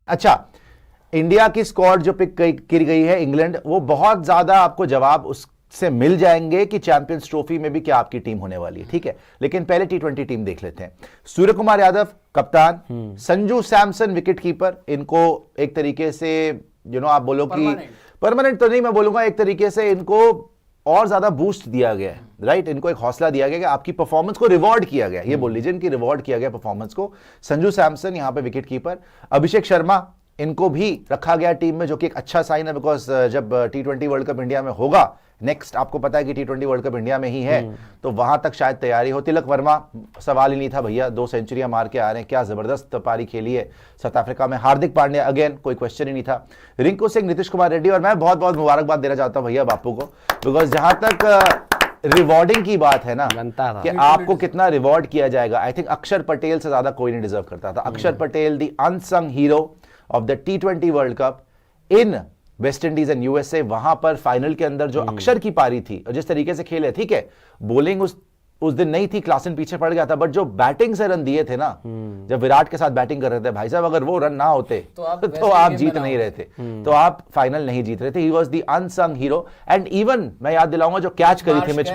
अच्छा, इंडिया की स्क्वाड जो पिक की गई है इंग्लैंड, वो बहुत ज्यादा आपको जवाब उससे मिल जाएंगे कि चैंपियंस ट्रॉफी में भी क्या आपकी टीम होने वाली है, ठीक है। लेकिन पहले टी20 टीम देख लेते हैं। सूर्य कुमार यादव कप्तान, संजू सैमसन विकेट कीपर, इनको एक तरीके से आप बोलो कि परमानेंट तो नहीं, मैं बोलूंगा एक तरीके से इनको और ज्यादा बूस्ट दिया गया है, राइट। इनको एक हौसला दिया गया कि आपकी परफॉर्मेंस को रिवॉर्ड किया गया, ये बोल लीजिए इनकी रिवॉर्ड किया गया परफॉर्मेंस को। संजू सैमसन यहां पे विकेट कीपर, अभिषेक शर्मा इनको भी रखा गया टीम में, जो कि एक अच्छा साइन है, बिकॉज जब टी20 वर्ल्ड कप इंडिया में होगा नेक्स्ट, आपको पता है कि टी20 वर्ल्ड कप इंडिया में ही है, तो वहां तक शायद तैयारी हो। तिलक वर्मा सवाल ही नहीं था भैया, 2 सेंचुरियां मार के आ रहे हैं, क्या जबरदस्त पारी खेली है साउथ अफ्रीका में। हार्दिक पांड्या अगेन कोई क्वेश्चन ही नहीं था। रिंकू सिंह, नीतीश कुमार रेड्डी, और मैं बहुत बहुत मुबारकबाद देना चाहता हूं भैया बापू को, बिकॉज जहां तक रिवॉर्डिंग की बात है ना, कि आपको कितना रिवॉर्ड किया जाएगा, आई थिंक अक्षर पटेल से ज्यादा कोई नहीं डिजर्व करता था। अक्षर Patel the unsung hero of the T20 world cup in West Indies and USA. वहां पर फाइनल के अंदर जो अक्षर की पारी थी और जिस तरीके से खेले, ठीक है बॉलिंग उस दिन नहीं थी, क्लासन पीछे पड़ गया था, बट जो बैटिंग से रन दिए थे ना, जब विराट के साथ बैटिंग कर रहे थे भाई साहब, अगर वो रन ना होते तो आप जीत नहीं रहे थे, तो आप फाइनल नहीं जीत रहे थे। He was the unsung hero. And even मैं याद दिलाऊंगा जो कैच करी थी मिच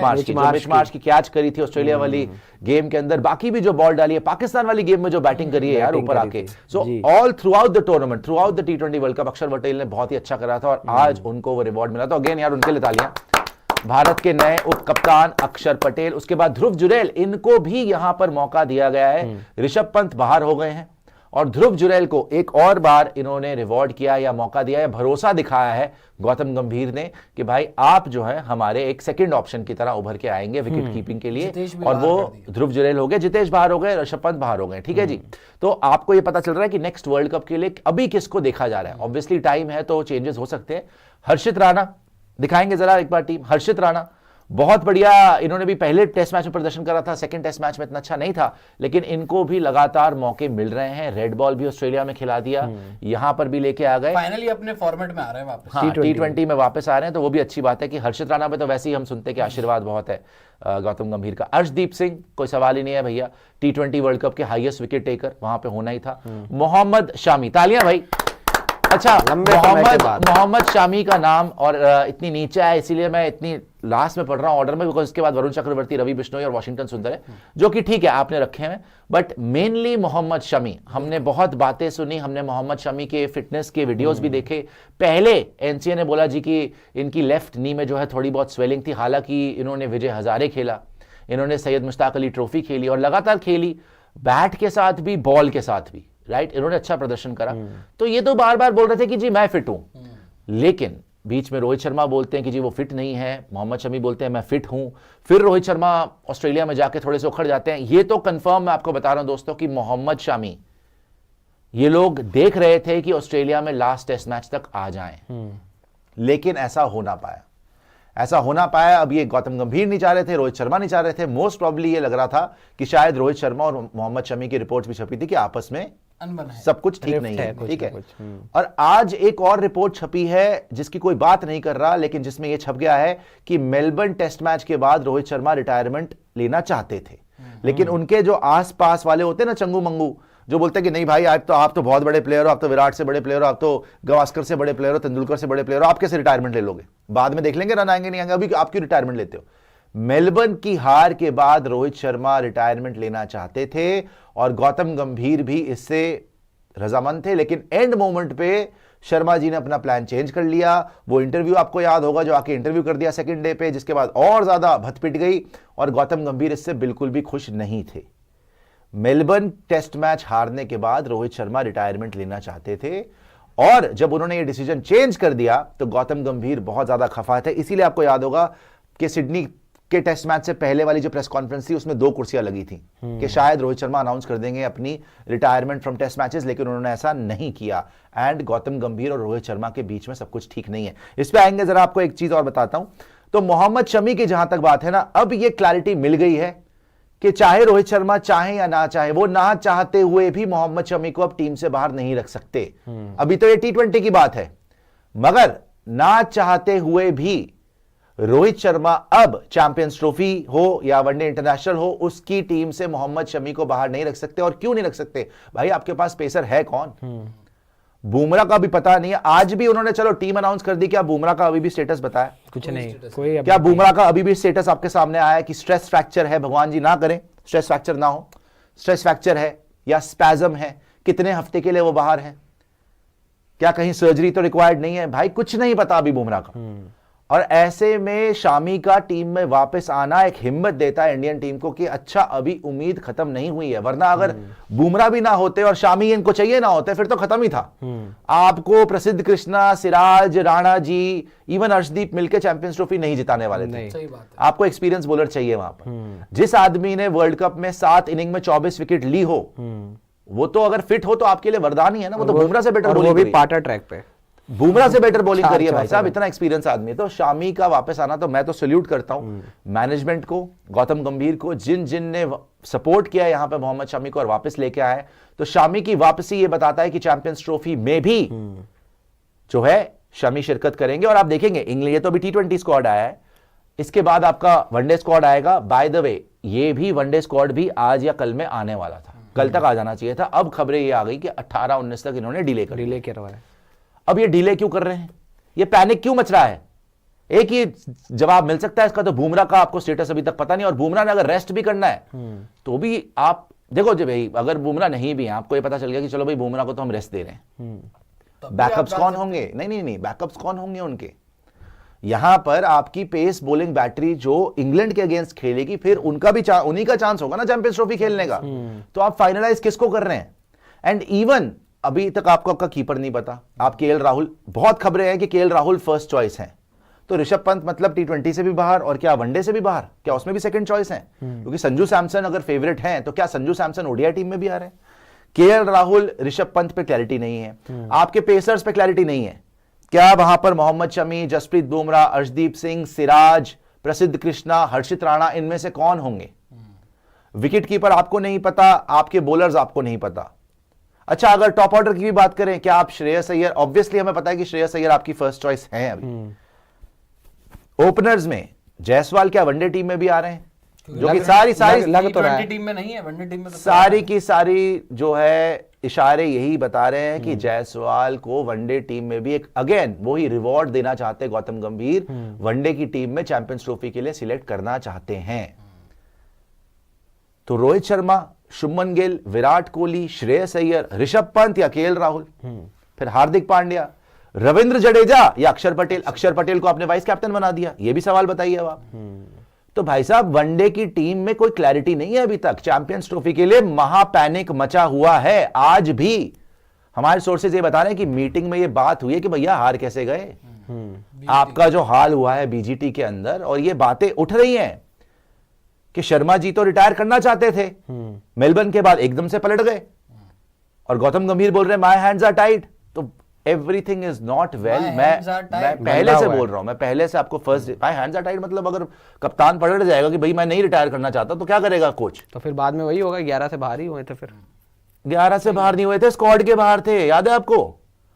मार्श की कैच करी थी ऑस्ट्रेलिया वाली गेम के अंदर, बाकी भी जो बॉल डाली है पाकिस्तान वाली गेम में जो बैटिंग करी है यार ऊपर आके, so all through out the tournament, through out the T20 world cup अक्षर पटेल ने बहुत ही अच्छा करा था, और आज उनको वो रिवॉर्ड मिला। तो अगेन यार उनके लिए तालियां। भारत के नए उप कप्तान अक्षर पटेल, उसके बाद ध्रुव जुरैल, इनको भी यहां पर मौका दिया गया है। ऋषभ पंत बाहर हो गए हैं और ध्रुव जुरैल को एक और बार इन्होंने रिवॉर्ड किया या मौका दिया या भरोसा दिखाया है गौतम गंभीर ने कि भाई आप जो है हमारे एक सेकंड ऑप्शन की तरह उभर के आएंगे विकेट कीपिंग के लिए, और वो ध्रुव जुरैल हो गए, जितेश बाहर हो गए, ऋषभ पंत बाहर हो गए, ठीक है जी। तो आपको ये पता चल रहा है कि नेक्स्ट वर्ल्ड कप के लिए अभी किसको देखा जा रहा है। ऑब्वियसली टाइम है तो चेंजेस हो सकते हैं। हर्षित राणा दिखाएंगे जरा एक बार टीम। हर्षित राणा बहुत बढ़िया, इन्होंने भी पहले टेस्ट मैच में प्रदर्शन करा था, सेकंड टेस्ट मैच में इतना अच्छा नहीं था, लेकिन इनको भी लगातार मौके मिल रहे हैं। रेड बॉल भी ऑस्ट्रेलिया में खिला दिया, यहां पर भी लेके आ गए, फाइनली अपने फॉर्मेट में आ रहे हैं वापस, हाँ टी20 में वापस आ रहे हैं, तो वो भी अच्छी बात है कि हर्षित राणा पे तो वैसे ही हम सुनते हैं कि आशीर्वाद बहुत है गौतम गंभीर का। अर्शदीप सिंह कोई सवाल ही नहीं है भैया, टी20 वर्ल्ड कप के हाईएस्ट विकेट टेकर, वहां पे होना ही था। मोहम्मद शामी, तालियां भाई। अच्छा, मोहम्मद शामी का नाम और इतनी नीचे है, इसीलिए मैं इतनी लास्ट में पढ़ रहा हूं ऑर्डर में, बिकॉज इसके बाद वरुण चक्रवर्ती, रवि बिश्नोई और वॉशिंगटन सुंदर है, जो कि ठीक है आपने रखे हैं, बट मेनली मोहम्मद शमी। हमने बहुत बातें सुनी, हमने मोहम्मद शमी के फिटनेस के वीडियोस भी देखे। पहले एनसीए ने बोला जी कि इनकी लेफ्ट नी में जो है थोड़ी बहुत स्वेलिंग थी, हालांकि इन्होंने विजय हजारे खेला, इन्होंने सैयद मुश्ताक अली ट्रॉफी खेली और लगातार खेली, बैट के साथ भी बॉल के साथ भी, राइट। इन्होंने अच्छा प्रदर्शन करा, तो ये तो बार बार बोल रहे थे कि जी मैं फिट हूं, लेकिन बीच में रोहित शर्मा बोलते हैं कि जी वो फिट नहीं है, मोहम्मद शमी बोलते हैं मैं फिट हूं, फिर रोहित शर्मा ऑस्ट्रेलिया में जाके थोड़े से उखड़ जाते हैं। ये तो कंफर्म मैं आपको बता रहा हूं दोस्तों कि मोहम्मद शमी, ये लोग देख रहे थे कि ऑस्ट्रेलिया में लास्ट टेस्ट मैच तक आ जाएं, लेकिन ऐसा हो ना पाया। अब ये गौतम गंभीर नहीं चाह रहे थे, रोहित शर्मा नहीं चाह रहे थे, मोस्ट प्रॉब्ली ये लग रहा था कि शायद रोहित शर्मा और मोहम्मद शमी की रिपोर्ट्स भी छपी थी कि आपस में सब कुछ ठीक नहीं है, ठीक है। और आज एक और रिपोर्ट छपी है जिसकी कोई बात नहीं कर रहा, लेकिन जिसमें यह छप गया है कि मेलबर्न टेस्ट मैच के बाद रोहित शर्मा रिटायरमेंट लेना चाहते थे, लेकिन उनके जो आसपास वाले होते हैं ना चंगू मंगू, जो बोलते हैं कि नहीं भाई आप तो बहुत बड़े प्लेयर हो, आप तो विराट से बड़े प्लेयर हो, आप तो गवास्कर से बड़े प्लेयर हो, तेंदुलकर से बड़े प्लेयर हो, आप कैसे रिटायरमेंट ले लोगे, बाद में देख लेंगे रन आएंगे नहीं आएंगे, अभी आप क्यों रिटायरमेंट लेते हो। मेलबर्न की हार के बाद रोहित शर्मा रिटायरमेंट लेना चाहते थे और गौतम गंभीर भी इससे रजामंद थे, लेकिन एंड मोमेंट पे शर्मा जी ने अपना प्लान चेंज कर लिया। वो इंटरव्यू आपको याद होगा जो आके इंटरव्यू कर दिया सेकंड डे पे, जिसके बाद और ज्यादा भत पिट गई और गौतम गंभीर इससे बिल्कुल भी खुश नहीं थे। मेलबर्न टेस्ट मैच हारने के बाद रोहित शर्मा रिटायरमेंट लेना चाहते थे, और जब उन्होंने ये डिसीजन चेंज कर दिया तो गौतम गंभीर बहुत ज्यादा खफा थे। इसीलिए आपको याद होगा कि सिडनी के टेस्ट मैच से पहले वाली जो प्रेस कॉन्फ्रेंस थी उसमें 2 कुर्सियां लगी थी कि शायद रोहित शर्मा अनाउंस कर देंगे अपनी रिटायरमेंट फ्रॉम टेस्ट मैचेस, लेकिन उन्होंने ऐसा नहीं किया। एंड गौतम गंभीर और रोहित शर्मा के बीच में सब कुछ ठीक नहीं है। इस पे आएंगे, जरा आपको एक चीज और बताता हूं। तो मोहम्मद शमी की जहां तक बात है ना, अब ये क्लैरिटी मिल गई है कि चाहे रोहित शर्मा चाहे या ना चाहे, वो ना चाहते हुए भी मोहम्मद शमी को अब टीम से बाहर नहीं रख सकते। अभी तो ये टी20 की बात है, मगर ना चाहते हुए भी रोहित शर्मा अब चैंपियंस ट्रॉफी हो या वनडे इंटरनेशनल हो, उसकी टीम से मोहम्मद शमी को बाहर नहीं रख सकते। और क्यों नहीं रख सकते भाई, आपके पास पेसर है कौन? बुमराह का भी पता नहीं है। आज भी उन्होंने चलो टीम अनाउंस कर दी, क्या बुमराह का अभी भी स्टेटस बताया? कुछ नहीं, कोई क्या बुमराह का अभी भी स्टेटस आपके सामने आया है कि स्ट्रेस फ्रैक्चर है? भगवान जी ना करें स्ट्रेस फ्रैक्चर ना हो। स्ट्रेस फ्रैक्चर है या स्पैज्म है? कितने हफ्ते के लिए वो बाहर है? क्या कहीं सर्जरी तो रिक्वायर्ड नहीं है? भाई कुछ नहीं पता अभी बुमराह का। और ऐसे में शामी का टीम में वापस आना एक हिम्मत देता है इंडियन टीम को कि अच्छा अभी उम्मीद खत्म नहीं हुई है। वरना अगर बुमराह भी ना होते और शामी इनको चाहिए ना होते फिर तो खत्म ही था। आपको प्रसिद्ध कृष्णा, सिराज, राणा जी, इवन अर्शदीप मिलकर चैंपियंस ट्रॉफी नहीं जिताने वाले थे। सही बात है। आपको एक्सपीरियंस बॉलर चाहिए वहां पर। जिस आदमी ने वर्ल्ड कप में 7 इनिंग में 24 विकेट ली हो, वो तो अगर फिट हो तो आपके लिए वरदान ही है ना। वो तो बुमराह से बेटर बॉलिंग, वो भी पार्टर ट्रैक पे बुमराह से बेटर बॉलिंग करिए भाई साहब। इतना एक्सपीरियंस आदमी है। तो शामी का वापस आना तो मैं तो सैल्यूट करता हूं मैनेजमेंट को, गौतम गंभीर को, जिन ने सपोर्ट किया यहां पे मोहम्मद शामी को और वापस लेके आए। तो शामी की वापसी ये बताता है कि चैंपियंस ट्रॉफी में भी जो है शामी शिरकत करेंगे। और आप देखेंगे इंग्लैंड, ये तो अभी T20 स्क्वाड आया है, इसके बाद आपका वनडे स्क्वाड आएगा। बाय द वे ये भी वनडे स्क्वाड भी आज या कल में आने वाला था, कल तक आ जाना चाहिए था। अब खबरें ये आ गई कि 18-19 तक इन्होंने डिले करवाया। अब ये डिले क्यों कर रहे हैं? ये पैनिक क्यों मच रहा है? एक ही जवाब मिल सकता है इसका, तो बुमराह का आपको स्टेटस अभी तक पता नहीं। और बुमराह ने अगर रेस्ट भी करना है तो भी आप देखो जी भाई, अगर बुमराह नहीं भी है, आपको ये पता चल गया कि चलो भाई बुमराह को तो हम रेस्ट दे रहे हैं, बैकअप्स कौन होंगे? नहीं, बैकअप्स कौन होंगे उनके? यहां पर आपकी पेस बॉलिंग बैटरी जो इंग्लैंड के अगेंस्ट खेलेगी, फिर उनका भी उन्हीं का चांस होगा ना चैंपियंस ट्रॉफी खेलने का। तो आप फाइनलाइज किसको कर रहे हैं? एंड इवन अभी तक आपको आपका कीपर नहीं पता। आप केएल राहुल, बहुत खबरें हैं कि केएल राहुल फर्स्ट चॉइस हैं, तो ऋषभ पंत मतलब T20 से भी बाहर और क्या वनडे से भी बाहर, क्या उसमें भी सेकंड चॉइस है? क्योंकि संजू सैमसन अगर फेवरेट हैं तो क्या संजू सैमसन ओडीआई टीम में भी आ रहे हैं? केएल राहुल, ऋषभ पंत पे क्लैरिटी नहीं है। आपके पेसर्स पे क्लैरिटी नहीं है। क्या वहां पर मोहम्मद शमी, जसप्रीत बुमराह, अर्शदीप सिंह, सिराज, प्रसिद्ध कृष्णा, हर्षित राणा, इनमें से कौन होंगे? विकेट कीपर आपको नहीं पता, आपके बॉलर्स आपको नहीं पता। अच्छा, अगर टॉप ऑर्डर की भी बात करें, क्या आप श्रेयस अय्यर, ऑब्वियसली हमें पता है कि श्रेयस अय्यर आपकी फर्स्ट चॉइस है अभी। ओपनर्स में जायसवाल क्या वनडे टीम में भी आ रहे हैं? जो कि सारी लग तो रहा है टीम में नहीं है, वनडे टीम में तो सारी की सारी जो है इशारे यही बता रहे हैं कि जायसवाल को वनडे टीम में भी एक अगेन वही रिवॉर्ड देना चाहते हैं गौतम गंभीर, वनडे की टीम में चैंपियंस ट्रॉफी के लिए सिलेक्ट करना चाहते हैं। तो रोहित शर्मा, शुभमन गिल, विराट कोहली, श्रेयस अय्यर, ऋषभ पंत या केएल राहुल, फिर हार्दिक पांड्या, रविंद्र जडेजा या अक्षर पटेल। अक्षर पटेल को आपने वाइस कैप्टन बना दिया, ये भी सवाल बताइए अब आप। तो भाई साहब वनडे की टीम में कोई क्लैरिटी नहीं है अभी तक। चैंपियंस ट्रॉफी के लिए महा पैनिक मचा हुआ है। आज भी हमारे सोर्सेज ये बता रहे हैं कि मीटिंग में ये बात हुई है कि भैया हार कैसे गए, आपका जो हाल हुआ है बीजीटी के अंदर, और ये बातें उठ रही हैं कि शर्मा जी तो रिटायर करना चाहते थे, मेलबर्न के बाद एकदम से पलट गए, और गौतम गंभीर बोल रहे हैं माय हैंड्स आर टाइड। तो एवरीथिंग इज नॉट वेल। मैं पहले से बोल रहा हूं, मैं पहले से आपको first my hands are tied मतलब अगर कप्तान पलट जाएगा कि भाई मैं नहीं रिटायर करना चाहता, तो क्या करेगा कोच? तो फिर बाद में वही होगा, 11 से बाहर ही हुए थे। फिर 11 से बाहर नहीं हुए थे, स्क्वाड के बाहर थे, याद है आपको?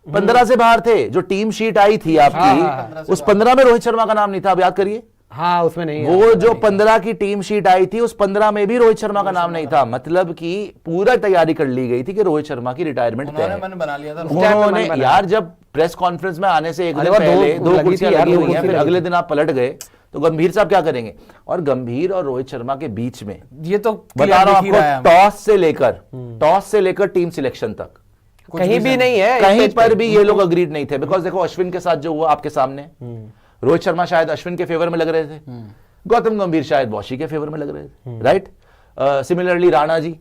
15 से बाहर थे। जो टीम शीट आई थी आपकी, उस 15 में रोहित शर्मा का नाम नहीं था, अब याद करिए। हाँ, उसमें नहीं, वो जो 15 की टीम शीट आई थी, उस 15 में भी रोहित शर्मा का नाम नहीं था। मतलब कि पूरा तैयारी कर ली गई थी कि रोहित शर्मा की रिटायरमेंट तय है। मन बना लिया था उन्होंने यार, जब प्रेस कॉन्फ्रेंस में आने से एक दिन पहले 2 कुर्सियां लगी हुई हैं, फिर अगले दिन आप पलट गए, तो गंभीर साहब क्या करेंगे? और गंभीर और रोहित शर्मा के बीच में ये तो बता रहा हूं आपको, टॉस से लेकर टीम सिलेक्शन तक कहीं भी नहीं है, कहीं पर भी ये लोग अग्रीड नहीं थे। बिकॉज देखो अश्विन के साथ जो हुआ आपके सामने, रोहित शर्मा शायद अश्विन के फेवर में लग रहे थे, गौतम गंभीर शायद वॉशी के फेवर में लग रहे थे, right? Similarly Rana ji,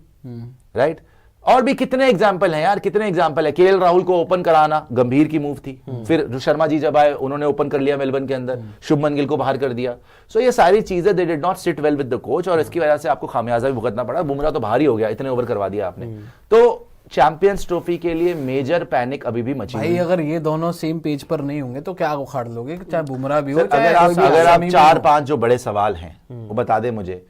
right? और भी कितने एग्जाम्पल हैं यार, कितने एग्जाम्पल है। केएल राहुल को ओपन कराना गंभीर की मूव थी, फिर शर्मा जी जब आए उन्होंने ओपन कर लिया मेलबर्न के अंदर, शुभमन गिल को बाहर कर दिया। सो ये सारी चीजें they did not sit well with the coach, और इसकी वजह से आपको खामियाजा भी भुगतना पड़ा। बुमराह तो भारी हो गया, इतने ओवर करवा दिया आपने। तो चैंपियंस ट्रॉफी के लिए मेजर पैनिक अभी भी मची भाई। अगर ये दोनों सेम पेज पर नहीं होंगे तो क्या उखाड़ लोगे, चाहे बुमराह भी हो, अगर आप 4-5 जो बड़े सवाल हैं वो बता दे मुझे।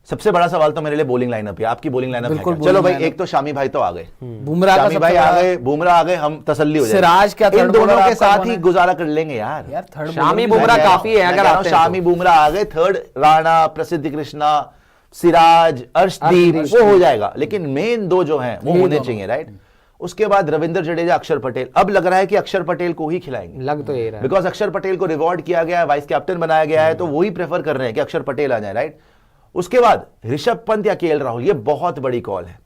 सबसे बड़ा सवाल तो मेरे लिए बॉलिंग लाइनअप है। आपकी बॉलिंग लाइनअप है? चलो भाई, एक तो शामी भाई तो आ गए, बुमराह भाई आ गए, बुमराह आ गए, हम तसल्ली हो जाए। सिराज क्या इन दोनों के साथ ही गुजारा कर लेंगे यार। शामी बुमराह काफी है। अगर शामी बुमराह आ गए, थर्ड राणा, प्रसिद्ध कृष्णा, सिराज, अर्शदीप, वो हो जाएगा। लेकिन मेन 2 जो हैं वो होने चाहिए, राइट? उसके बाद रविंद्र जडेजा, अक्षर पटेल। अब लग रहा है कि अक्षर पटेल को ही खिलाएंगे, लग तो यही रहा है। बिकॉज अक्षर पटेल को रिवॉर्ड किया गया है, वाइस कैप्टन बनाया गया है, तो वही प्रेफर कर रहे हैं कि अक्षर पटेल आ जाए, राइट। उसके बाद ऋषभ पंत या केएल राहुल, ये बहुत बड़ी कॉल है,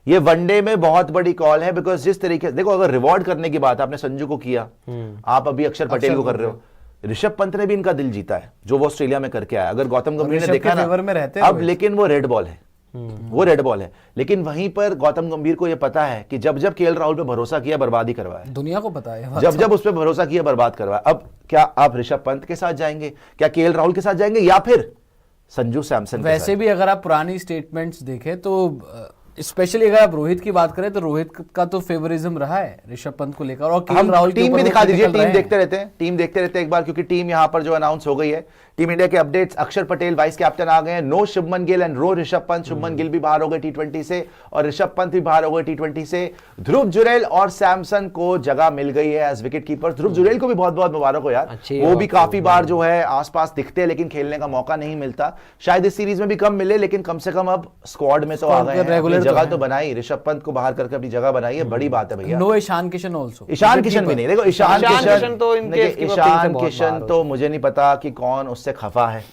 ये वनडे में बहुत बड़ी कॉल है। बिकॉज जिस तरीके देखो, अगर रिवॉर्ड करने की बात आपने संजू को किया, आप अभी अक्षर पटेल को कर रहे हो। ऋषभ पंत ने भी इनका दिल जीता है जो वो ऑस्ट्रेलिया में करके आया। अगर गौतम गंभीर ने देखा फेवर में ना रहते अब, लेकिन वो रेड बॉल है, वो रेड बॉल है। लेकिन वहीं पर गौतम गंभीर को ये पता है कि जब जब केएल राहुल पे भरोसा किया, बर्बाद ही करवाया। दुनिया को पता है, जब जब उस पर भरोसा किया, बर्बाद करवाया। अब क्या आप ऋषभ पंत के साथ जाएंगे, क्या केएल राहुल के साथ जाएंगे, या फिर संजू सैमसन के साथ? वैसे भी अगर आप पुरानी स्टेटमेंट्स देखें तो स्पेशली अगर आप रोहित की बात करें तो रोहित का तो फेवरिज्म रहा है ऋषभ पंत को लेकर, और केएल हम राहुल के टीम ऊपर भी वो दिखा दीजिए, critical रहे टीम हैं। देखते रहते हैं, टीम देखते रहते हैं एक बार, क्योंकि टीम यहां पर जो अनाउंस हो गई है, टीम इंडिया के अपडेट्स। अक्षर पटेल वाइस कैप्टन आ गए हैं, नो शुभमन गिल एंड रो ऋषभ पंत। शुभमन गिल भी बाहर हो गए टी20 से, और ऋषभ पंत भी बाहर हो गए टी20 से। ध्रुव जुरैल और सैमसन को जगह मिल गई है एज विकेट कीपर। ध्रुव जुरैल को भी बहुत बहुत मुबारक हो यार, वो भी काफी बार जो है आसपास दिखते हैं, लेकिन खेलने का मौका नहीं मिलता। शायद इस सीरीज में भी कम मिले, लेकिन कम से कम अब स्क्वाड में तो आ गए हैं, अपनी जगह तो बनाई। ऋषभ पंत को बाहर करके अपनी जगह बनाई है, बड़ी बात है भैया। नो ईशान किशन ऑल्सो, ईशान किशन भी नहीं, देखो ईशान किशन तो इनके देखिए, ईशान किशन तो मुझे नहीं पता कि कौन उससे खफा है,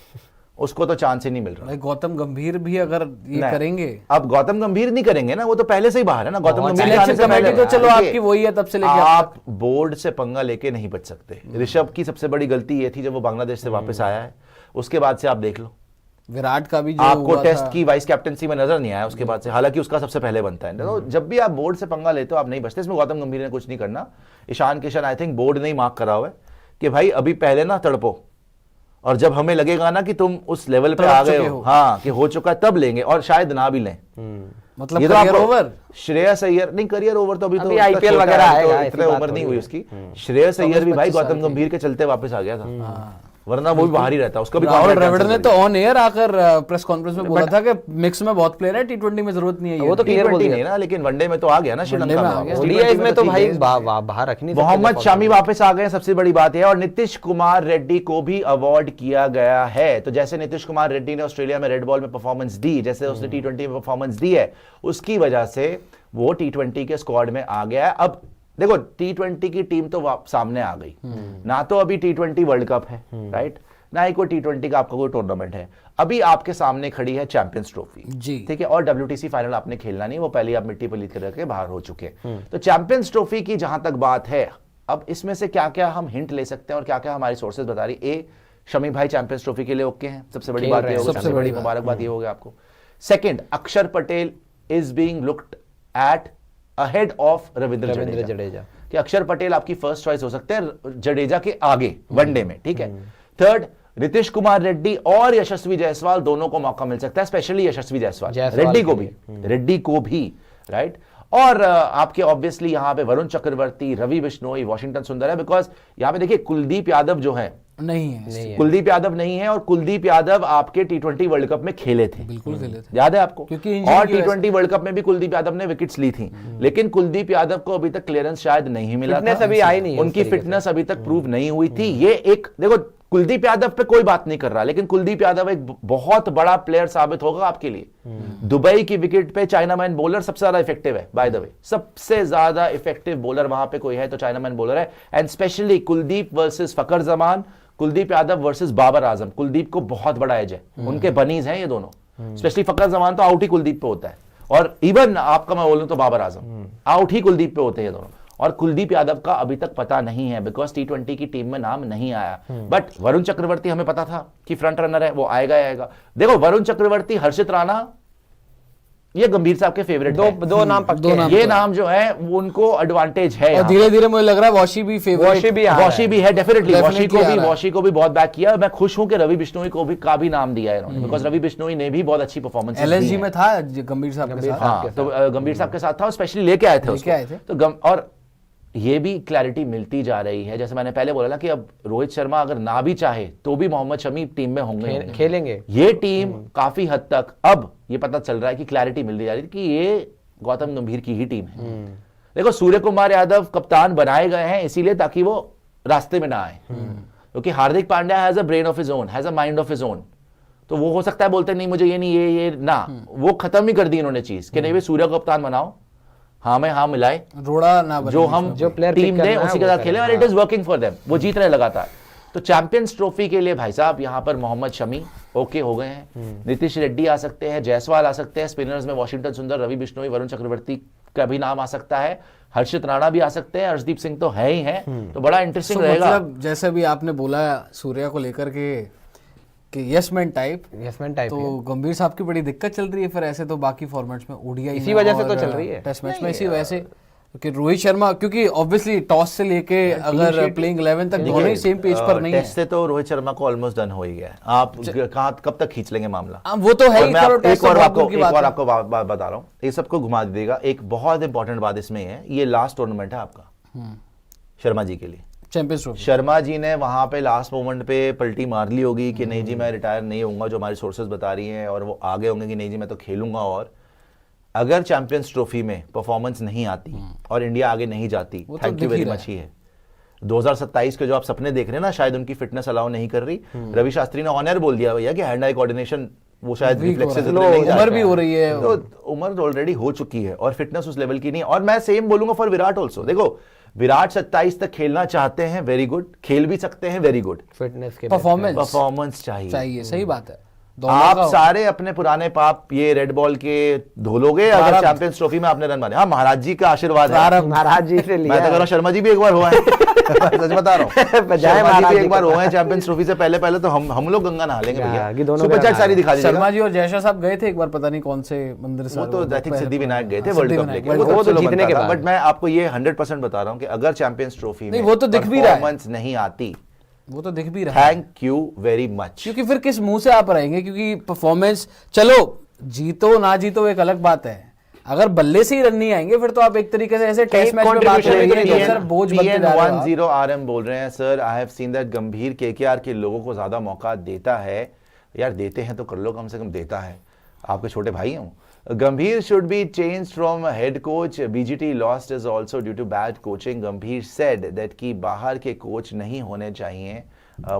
उसको तो चांस ही नहीं मिल रहा। भाई गौतम गंभीर भी अगर ये करेंगे, अब गौतम गंभीर नहीं करेंगे ना, वो तो पहले से ही बाहर है ना। गौतम गंभीर के आने से कमेटी पहले तो चलो देखिए, आपकी वही है तब से लेके आप बोर्ड से पंगा लेके नहीं बच सकते। ऋषभ की सबसे बड़ी गलती ये थी जब वो बांग्लादेश से वापस आया है, उसके बाद से आप देख लो, विराट का भी जो आपको हुआ टेस्ट था, की वाइस कैप्टनसी में नजर नहीं आया उसके बाद से, हालांकि उसका सबसे पहले बनता है। तो जब भी आप बोर्ड से पंगा लेते हो आप नहीं बचते। इसमें गौतम गंभीर ने कुछ नहीं करना। Ishan Kishan I think board ने ही मार्क करा हुआ है कि भाई अभी पहले ना तड़पो, और जब हमें लगेगा ना कि तुम उस लेवल पे आ गए हो, हाँ कि हो चुका है, तब लेंगे, और शायद ना भी लें। मतलब ये तो करियर आपको- ओवर। श्रेयस अय्यर नहीं, करियर ओवर तो अभी तो IPL छोटा वगैरह है, तो आएगा, इतने ऐसी उम्र बात नहीं थोड़ी हुई उसकी। श्रेयस अय्यर भी भाई 25 गौतम साल गंभीर के चलते वापस आ गया था, हाँ। वरना वो भी बाहर ही रहता, उसका भी राहुल contract द्रविड़ cancel ने कर तो दिया। ऑन एयर आकर प्रेस कॉन्फ्रेंस में बोला था कि मिक्स में बहुत प्लेयर है, टी20 में जरूरत नहीं है। वो तो clear बोल T20 दिया। नहीं ना, लेकिन वनडे में तो आ गया ना श्रीलंका में आ में गया। वापस। ओडीआई T20 में तो ठीक भाई है। बाहर रख नहीं सकते। मोहम्मद शामी वापस आ गए, सबसे बड़ी बात है। और नीतीश कुमार रेड्डी को भी अवार्ड किया गया है। तो जैसे नीतीश कुमार रेड्डी ने ऑस्ट्रेलिया में रेड बॉल में परफॉर्मेंस दी, जैसे उसने टी20 में परफॉर्मेंस दी है, उसकी वजह से वो टी20 के स्क्वाड में आ गया है। अब देखो टी20 की टीम तो सामने आ गई ना, तो अभी टी20 वर्ल्ड कप है, राइट, ना ही कोई टी20 का आपका कोई टूर्नामेंट है। अभी आपके सामने खड़ी है चैंपियंस ट्रॉफी, जी। ठीक है, और WTC फाइनल आपने खेलना नहीं, वो पहले आप मिट्टी पलीत करके बाहर हो चुके हैं। तो चैंपियंस ट्रॉफी की जहां तक बात है, अब इसमें से क्या क्या हम हिंट ले सकते हैं और क्या क्या हमारी सोर्सेज बता रही। ए, शमी भाई चैंपियंस ट्रॉफी के लिए ओके हैं, सबसे बड़ी बात ये होगी, सबसे बड़ी मुबारकबाद ये होगी आपको। सेकंड, अक्षर Patel is being looked at ahead of Ravindra Jadeja, कि अक्षर पटेल आपकी फर्स्ट चॉइस हो सकते हैं जडेजा के आगे वनडे में, ठीक है। थर्ड, नीतीश कुमार रेड्डी और यशस्वी जायसवाल दोनों को मौका मिल सकता है, स्पेशली यशस्वी जायसवाल, रेड्डी को भी, राइट। और आपके ऑब्वियसली यहां पे वरुण चक्रवर्ती, रवि बिश्नोई, वॉशिंगटन सुंदर है, बिकॉज यहां पे देखिए कुलदीप यादव जो है नहीं है, कुलदीप यादव नहीं है, और कुलदीप यादव आपके टी20 वर्ल्ड कप में खेले थे, बिल्कुल खेले थे, याद है आपको, क्योंकि और टी20 वर्ल्ड कप में भी कुलदीप यादव ने विकेट्स ली थी, लेकिन कुलदीप यादव को अभी तक क्लियरेंस शायद नहीं मिला था, अभी आई नहीं, उनकी फिटनेस अभी तक प्रूव नहीं हुई थी। ये एक देखो, कुलदीप यादव पे कोई बात नहीं कर रहा, लेकिन कुलदीप यादव एक बहुत बड़ा प्लेयर साबित होगा आपके लिए। दुबई की विकेट पे चाइनामैन बॉलर सबसे ज्यादा इफेक्टिव है, बाय द वे, सबसे ज्यादा इफेक्टिव बॉलर वहां पे कोई है तो चाइनामैन बॉलर है। And specially Kuldeep versus Fakhar Zaman, Kuldeep Yadav versus Babar Azam, Kuldeep को बहुत बड़ा एज है, उनके बनीज हैं ये दोनों। स्पेशली फकर जमान तो आउट ही कुलदीप पे होता है, और इवन आपका मैं बोलूं तो बाबर आजम आउट ही कुलदीप पे होते हैं ये दोनों। और कुलदीप यादव का अभी तक पता नहीं है, बिकॉज टी20 की टीम में नाम नहीं आया। बट वरुण चक्रवर्ती हमें पता था कि फ्रंट रनर है, वो आएगा ही आएगा। देखो वरुण चक्रवर्ती, हर्षित राणा, ये गंभीर साहब के फेवरेट दो नाम पक्के हैं। ये नाम जो है वो उनको एडवांटेज है। और धीरे धीरे मुझे लग रहा है वॉशी भी फेवरेट, वॉशी भी है, डेफिनेटली Definitely वॉशी को भी बहुत बैक किया। मैं खुश हूं कि रवि बिश्नोई को भी का भी नाम दिया है इन्होंने, बिकॉज रवि बिश्नोई ने भी बहुत अच्छी परफॉर्मेंस LSG में था गंभीर साहब के साथ। हाँ, तो गंभीर साहब के साथ था, स्पेशली लेके आए थे उसको। तो और ये भी क्लैरिटी मिलती जा रही है, जैसे मैंने पहले बोला ना कि अब रोहित शर्मा अगर ना भी चाहे तो भी मोहम्मद शमी टीम में होंगे, खेलेंगे। ये टीम काफी हद तक अब ये पता चल रहा है कि क्लैरिटी मिलती जा रही है कि ये गौतम गंभीर की ही टीम है। देखो सूर्य कुमार यादव कप्तान बनाए गए हैं इसीलिए ताकि वो रास्ते में ना आए, क्योंकि Hardik Pandya has a brain of his own, has a mind of his own. तो वो हो सकता है बोलते नहीं मुझे ये नहीं, ये ना, वो खत्म ही कर दी इन्होंने चीज कि नहीं भाई सूर्य को कप्तान बनाओ, हाँ में हाँ मिलाए, रोड़ा ना बने जो हम जो player टीम pick दें करना है उसी के वो साथ करें। खेलें, और it is working for them, वो जीत रहे लगातार। तो चैंपियंस ट्रॉफी के लिए भाई साहब यहाँ पर मोहम्मद शमी ओके हो गए हैं, नीतीश रेड्डी आ सकते हैं, जायसवाल आ सकते हैं, स्पिनर्स में वॉशिंगटन सुंदर, रवि बिश्नोई, वरुण चक्रवर्ती का भी नाम आ सकता है, हर्षित राणा भी आ सकते हैं, अर्शदीप सिंह तो है ही है, तो बड़ा इंटरेस्टिंग तो रहेगा। मतलब जैसे भी आपने बोला सूर्या को लेकर के कि yes man type, yes-man type तो गंभीर साहब की बड़ी दिक्कत चल रही है फिर ऐसे तो बाकी फॉर्मेट्स में, ओडीआई इसी वजह से तो चल रही है। टेस्ट मैच में इसी वजह से, क्योंकि रोहित शर्मा, क्योंकि ऑब्वियसली टॉस से लेके अगर प्लेइंग 11 तक दोनों ही सेम पेज पर नहीं है। टेस्ट से तो रोहित शर्मा को ऑलमोस्ट डन हो ही गया है। आप कहाँ कब तक खींच लेंगे मामला? वो तो है और ही, मैं चलो एक टेस्ट और तो आपको बात की बात है। बात बता रहा हूँ, ये सबको घुमा दीजिएगा। एक बहुत इंपॉर्टेंट बात इसमें है, ये लास्ट टूर्नामेंट है आपका शर्मा जी के लिए। चैंपियंस ट्रॉफी शर्मा जी ने वहां पे लास्ट मोमेंट पे पलटी मार ली होगी कि नहीं जी मैं रिटायर नहीं होऊंगा, जो हमारी सोर्सेज बता रही हैं, और वो आगे होंगे कि नहीं जी मैं तो खेलूंगा। और अगर चैंपियंस ट्रॉफी में परफॉर्मेंस नहीं आती और इंडिया आगे नहीं जाती, वो तो थैंक यू दिख ही वेरी रहा मच ही है। 2027 के जो आप सपने देख रहे हैं ना, शायद उनकी फिटनेस अलाउ नहीं कर रही। रवि शास्त्री ने ऑन एयर बोल दिया भैया कि हैंड आई कोऑर्डिनेशन वो शायद Weak हो रिफ्लेक्सेस रहा है। नहीं जा उम्र रहा भी हो रही है। तो उम्र ऑलरेडी हो चुकी है और फिटनेस उस लेवल की नहीं। और मैं सेम बोलूंगा फॉर विराट ऑल्सो। देखो विराट 27 तक खेलना चाहते हैं, वेरी गुड, खेल भी सकते हैं, वेरी गुड, फिटनेस के परफॉर्मेंस चाहिए। चाहिए, सही बात है। दोनों आप का सारे अपने पुराने पाप ये रेड बॉल के धो लोगे अगर चैंपियंस ट्रॉफी में आपने रन मारे। हाँ, महाराज जी का आशीर्वाद है। महाराज जी से लिया मैं तो कह रहा हूं शर्मा जी भी एक बार हुआ है सच बता रहा हूँ, बजाय शर्मा जी महाराज भी जी एक बार के। हुए हैं चैंपियंस ट्रॉफी से पहले तो हम लोग गंगा नहा लेंगे कि भैया। दोनों सुपर का चैट सारी दिखा दीजिएगा। शर्मा जी और जयशा साहब गए थे एक बार, पता नहीं कौन से मंदिर से, वो तो आई थिंक सिद्धि विनायक गए थे हाँ, वर्ल्ड कप सिद्धिविनायक, लेके, वर्ल्ड वो तो जीतने के बाद। बट मैं आपको ये 100% बता रहा हूँ कि अगर चैंपियंस ट्रॉफी में नहीं, वो तो दिख भी रहा है। परफॉर्मेंस नहीं आती, वो तो दिख भी रहा है। Thank you very much. क्योंकि फिर किस मुंह से आप रहेंगे, क्योंकि परफॉर्मेंस, चलो जीतो ना जीतो एक अलग बात है, अगर बल्ले से ही रन नहीं आएंगे फिर तो आप एक तरीके से ऐसे टेस्ट मैच में बात कर रहे हैं कि सर बोझ बनते जा रहे हो आप। 10 RM बोल रहे हैं sir, I have seen that गंभीर केकेआर के लोगों को ज्यादा मौका देता है। यार देते हैं तो कर लो, कम से कम देता है, आपके छोटे भाई हैं वो। Gambhir should be change from head coach, BGT lost is also due to bad coaching. Gambhir said that कि बाहर के कोच नहीं होने चाहिए।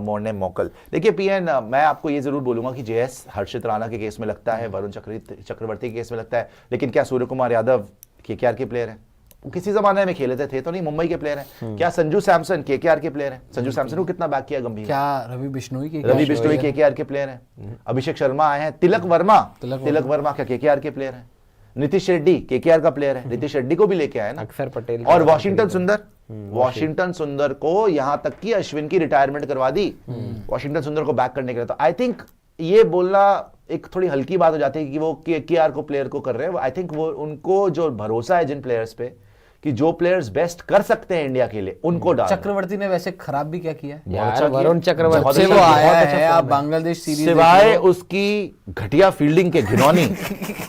मोर्ने मोकल, देखिए पीएन, मैं आपको ये जरूर बोलूंगा कि जेएस हर्षित राणा के केस में लगता है, वरुण चक्रवर्ती के केस में लगता है, लेकिन क्या सूर्य कुमार यादव केकेआर के प्लेयर हैं? वो किसी जमाने में खेले थे तो नहीं, मुंबई के प्लेयर हैं। क्या संजू सैमसन केकेआर के प्लेयर हैं? संजू सैमसन को कितना बैक किया गंभीर? क्या रवि बिश्नोई के, रवि बिश्नोई केकेआर के प्लेयर हैं। अभिषेक शर्मा आए हैं, तिलक वर्मा क्या केकेआर के प्लेयर हैं? नीतीश रेड्डी केकेआर का प्लेयर है, नीतीश रेड्डी को भी लेके आए ना, अक्षर पटेल और वॉशिंगटन सुंदर को यहां तक कि अश्विन की रिटायरमेंट करवा दी वॉशिंगटन सुंदर को बैक करने के लिए। तो आई थिंक ये बोलना एक थोड़ी हल्की बात हो जाती है कि वो केकेआर को प्लेयर को कर रहे हैं। आई थिंक वो उनको जो भरोसा है जिन प्लेयर्स पे कि जो प्लेयर्स बेस्ट कर सकते हैं इंडिया के लिए, उनको डाल। चक्रवर्ती ने वैसे खराब भी क्या किया है यार, वरुण चक्रवर्ती जब से वो आया है, आप बांग्लादेश सीरीज सिवाय उसकी घटिया फील्डिंग के घिनौनी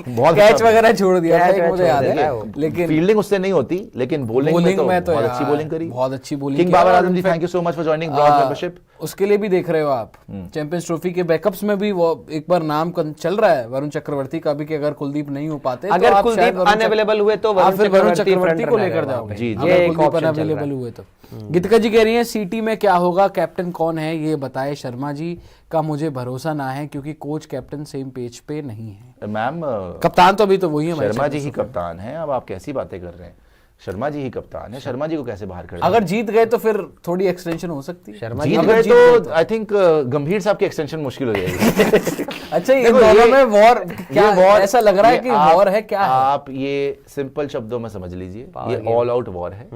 बहुत कैच वगैरह छोड़ दिया था, कैच एक मुझे याद छोड़ दिया है, वो। लेकिन फील्डिंग उससे नहीं होती, लेकिन बॉलिंग में तो बहुत अच्छी बॉलिंग करी, बहुत अच्छी bowling. King Babar Azam ji, thank you so much for joining broad membership. उसके लिए भी देख रहे हो आप चैंपियंस ट्रॉफी के बैकअप्स में भी वो एक बार नाम चल रहा है वरुण चक्रवर्ती का भी, कि अगर कुलदीप नहीं हो पाते, अगर कुलदीप अनअवेलेबल हुए तो वरुण चक्रवर्ती को लेकर जाओगे। जी, अगर कुलदीप अनअवेलेबल हुए तो। गीतिका जी कह रही हैं सीटी में क्या होगा, कैप्टन कौन है ये बताए, शर्मा जी का मुझे भरोसा ना है क्योंकि कोच कैप्टन सेम पेज पे नहीं है। मैम कप्तान तो अभी तो वही है, शर्मा जी ही कप्तान है। अब आप कैसी बातें कर रहे हैं? शर्मा जी ही कप्तान है, शर्मा जी को कैसे बाहर कर? अगर जीत गए तो फिर थोड़ी एक्सटेंशन हो सकती है। शर्मा जीत गए तो आई थिंक गंभीर साहब की एक्सटेंशन मुश्किल हो जाएगी। अच्छा, ये दोनों में वॉर क्या, ऐसा लग रहा है कि वॉर है क्या है? आप ये सिंपल शब्दों में समझ लीजिए, ये ऑल आउट वॉर है।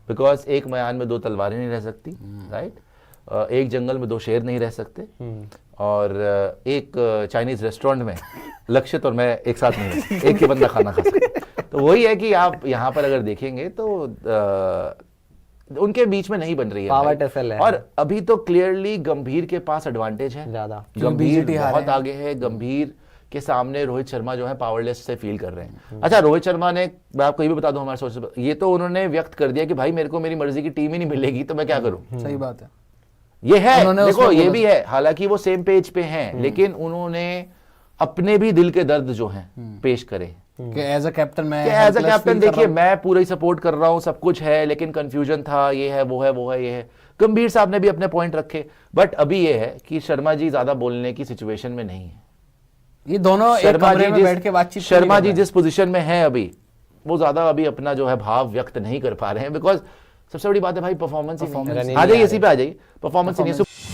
बिकॉज एक मैदान में दो तलवारें नहीं रह सकती, राइट? एक जंगल में दो शेर नहीं रह सकते, और एक चाइनीज रेस्टोरेंट में लक्षित और मैं एक साथ नहीं, एक ही बंदा खाना खा सकते। तो वही है कि आप यहाँ पर अगर देखेंगे तो उनके बीच में नहीं बन रही है पावर टसल है। और अभी तो क्लियरली गंभीर के पास एडवांटेज है ज्यादा, गंभीर बहुत आगे है। गंभीर के सामने रोहित शर्मा जो है पावरलेस से फील कर रहे हैं। अच्छा, रोहित शर्मा ने, मैं आपको ये भी बता दूं हमारे सोर्सेस, ये तो उन्होंने व्यक्त कर दिया कि भाई मेरे को मेरी मर्जी की टीम ही नहीं मिलेगी तो मैं क्या करूं। सही बात है, ये है, देखो ये भी है, हालांकि वो सेम पेज पे हैं, लेकिन उन्होंने अपने भी दिल के दर्द जो हैं पेश करे कि एज अ कैप्टन मैं, एज अ कैप्टन देखिए मैं पूरा ही सपोर्ट कर रहा हूं, सब कुछ है, लेकिन कंफ्यूजन था, ये है वो है वो है ये है। गंभीर साहब ने भी अपने पॉइंट रखे, बट अभी ये है कि शर्मा जी ज्यादा बोलने की सिचुएशन में नहीं है। ये दोनों एक कमरे में बैठ के बातचीत, शर्मा जी जिस पोजीशन में है अभी, वो ज्यादा अभी अपना जो है भाव व्यक्त नहीं कर पा रहे हैं, बिकॉज सबसे बड़ी बात है भाई परफॉर्मेंस ही नहीं है। नहीं आ जाइए आ इसी पे आ जाइए, परफॉर्मेंस ही नहीं है।